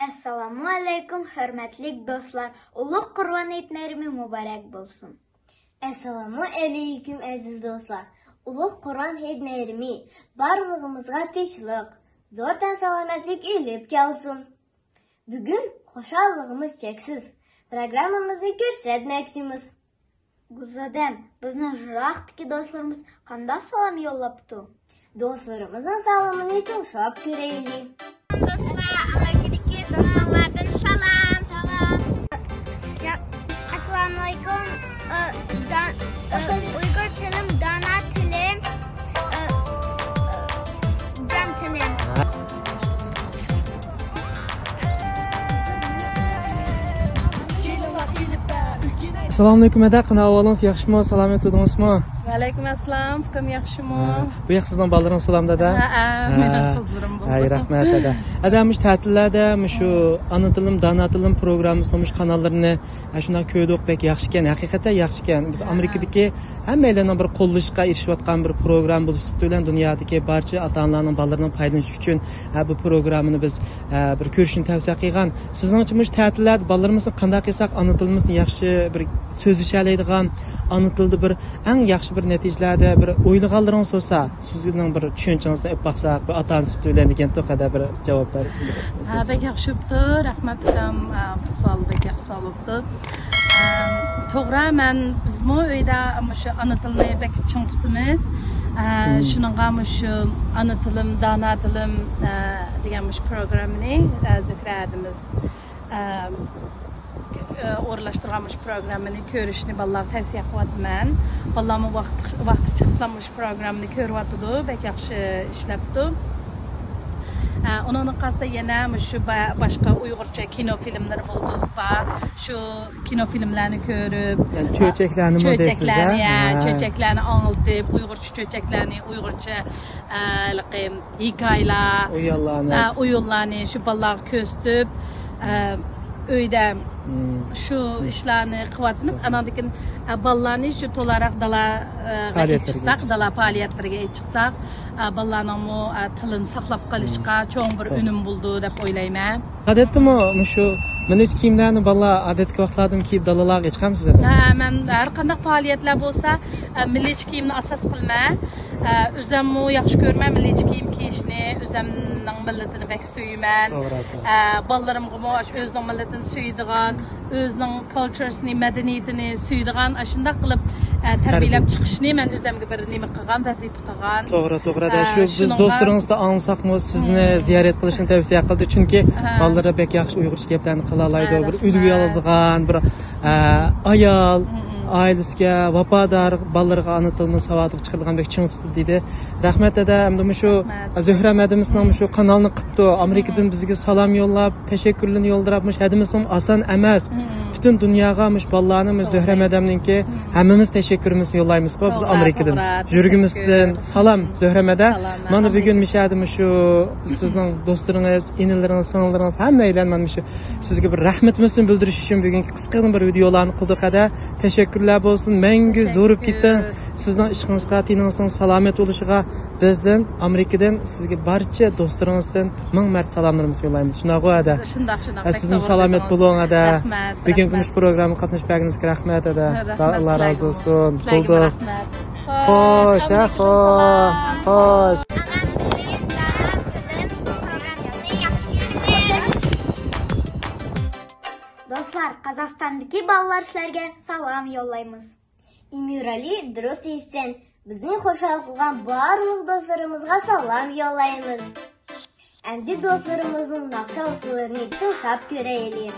Assalamu alaikum, hürmetlik dostlar. Ulug' Qurban hayitlarimiz mübarek bolsun. Assalamu alaikum aziz dostlar. Ulug' Qurban hayitlarimiz barlig'imizga tinchlik, zo'r salomatlik ilib kelsin. Bugun xushallig'imiz cheksiz. Programmamizni ko'rsatmoqchimiz. Guzadam, bizning jiroqdagi do'stlarimiz qanday salom yo'llabdi? Do'stlarimizning salomini tinglab ko'raylik. Dostlar, Amerikadagi do'stlardan salom. Assalomu alaykum. Uyghur tilim, Dona tilim, Jan tilim. Assalomu alaykum ada, qanday ahvolingiz? Yaxshimi? Salomat o'dingizmi? Va alaykum assalom, fikrim yaxshimi? Bu yoq sizning bolalarning salamda-da. Mening qizlarim bu. Ay, rahmat ada. Ada mush ta'tillarda shu ana tilim, dona tilim programmasining kanallarını shunday ko'rdik, bek yaxshi ekan, haqiqatan yaxshi ekan. Biz Amerikadagi hammalarning bir qo'llashga erishayotgan bir program bo'lib bilan dunyodagi barcha ota-onalarning bolalarining foydalanishi uchun bu programmani biz bir ko'rishni tavsiya qilgan. Sizningcha mush ta'tillarda bolalarimizni qanday qilsak ana tilimizni yaxshi bir so'zlashalaydigan, ana tilda bir eng yaxshi bir natijalarda bir o'ylaganlaringiz bo'lsa, sizning bir tushunchangizni olib baqsak, bu ota-onasi bilan degan to'qada bir javoblar. Ha, bek yaxshi bo'pti. Rahmat ham savol bek yaxshi olibdi. To'g'ri, men bizmo uyda shu ana tilni bek ching tutamiz. Shuningga shu ana tilim, dona tilim degan programmani zikradimiz. O'rlashtirganmish programmani ko'rishni bolalarga tavsiya qilyapman. Bolalarning vaqti chiqsamush programmani ko'ryapti, bek yaxshi ishlabdi. Onun qasa yana shu boshqa Uyg'urcha kino filmlari bo'ldi va shu kino filmlarni ko'rib, cho'chaklarni anglitib, Uyg'urcha cho'chaklarni, Uyg'urcha hikoyalar, o'yinlarni shu bolalarga ko'rsatib, uyda şu işlerini kıvatımız anadaki ballarını şu tolarak dala çıksak, dala faaliyetlerine çıksak, ballarının mu tılın saklap kalışka çoğun bir ünüm buldu dep oylayman. Adetli mi şu Milli kiyimlerini balla adetki vaxtlardan kiyip dalalarga chiqamsiz? Men har qanday faaliyetlar bo'lsa, milliy kiyimni asos qilma. O'zimni yaxshi ko'rman milliy kiyim kiyishni, o'zimning millatini bek suyman. Ballalarimga o'zining millatini suydigan, o'zining culturesini, madaniyatini suydigan, shunday qilib tarbiyalab chiqishni men o'zimga bir nima qilgan, vazifa qilgan. To'g'ri. Shu biz do'stlaringizda ansaqmi sizni ziyorat qilishni tavsiya qildi, chunki ballara bek yaxshi Uyg'urcha gaplarni qalalaydi, bir ulgu oladigan, bir ayol ailesiga vafodor bolalarga ana tilini savodib chiqargan bek ching tutdi dedi. Rahmat ada, hamda shu Zuhra madimizning shu kanalni qilibdi. Amerikadan bizga salom yo'llab, tashakkurlarni yo'ldirabmish. Hadimizning oson emas. Butun dunyoga bolalarni Zuhra madamninki hammamiz tashakkurimizni yo'llaymiz. Biz Amerikadan yurgimizdan salom Zuhra madam. Mana bugun mishadim shu sizning do'stlaringiz, inilaringiz, sing'illaringiz hammalar mana shu sizga bir rahmatimizni bildirish uchun bugun qisqa bir videolarni qildik ada. Teşekkürler olsun. Mengi zorup gittin. Sizden işinizga, tiningizning salomat bo'lishiga bizden Amerikadan sizga barcha do'stlaringizdan ming marta salomlarimizni yo'llaymiz. Shunday ada. Shunday. Sizning salomat bo'ling ada. Bugungi mush programma qatnashganingizga rahmat ada. Alloh razı olsun. Bo'ldi. Xo'sh. Dostlar, Qozog'istondagi bolalar sizlarga salom yo'llaymiz. Imurali durust esen. Bizning xo'shalik qilgan barliq do'stlarimizga salom yo'llaymiz. Endi do'stlarimizning naqsha usullarini tinglab ko'raylik.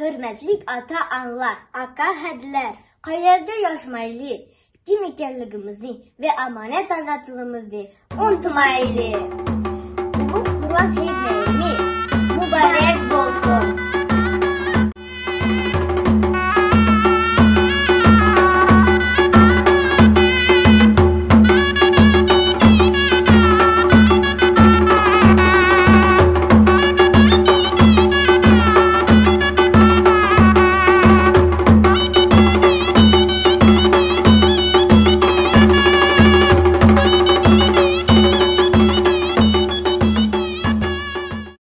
hürmetlik ata-analar, Aka hədlər. qayerdə yaşamaylı, kim ikənligimizni ve amanet anlatılımızı unutmaylı.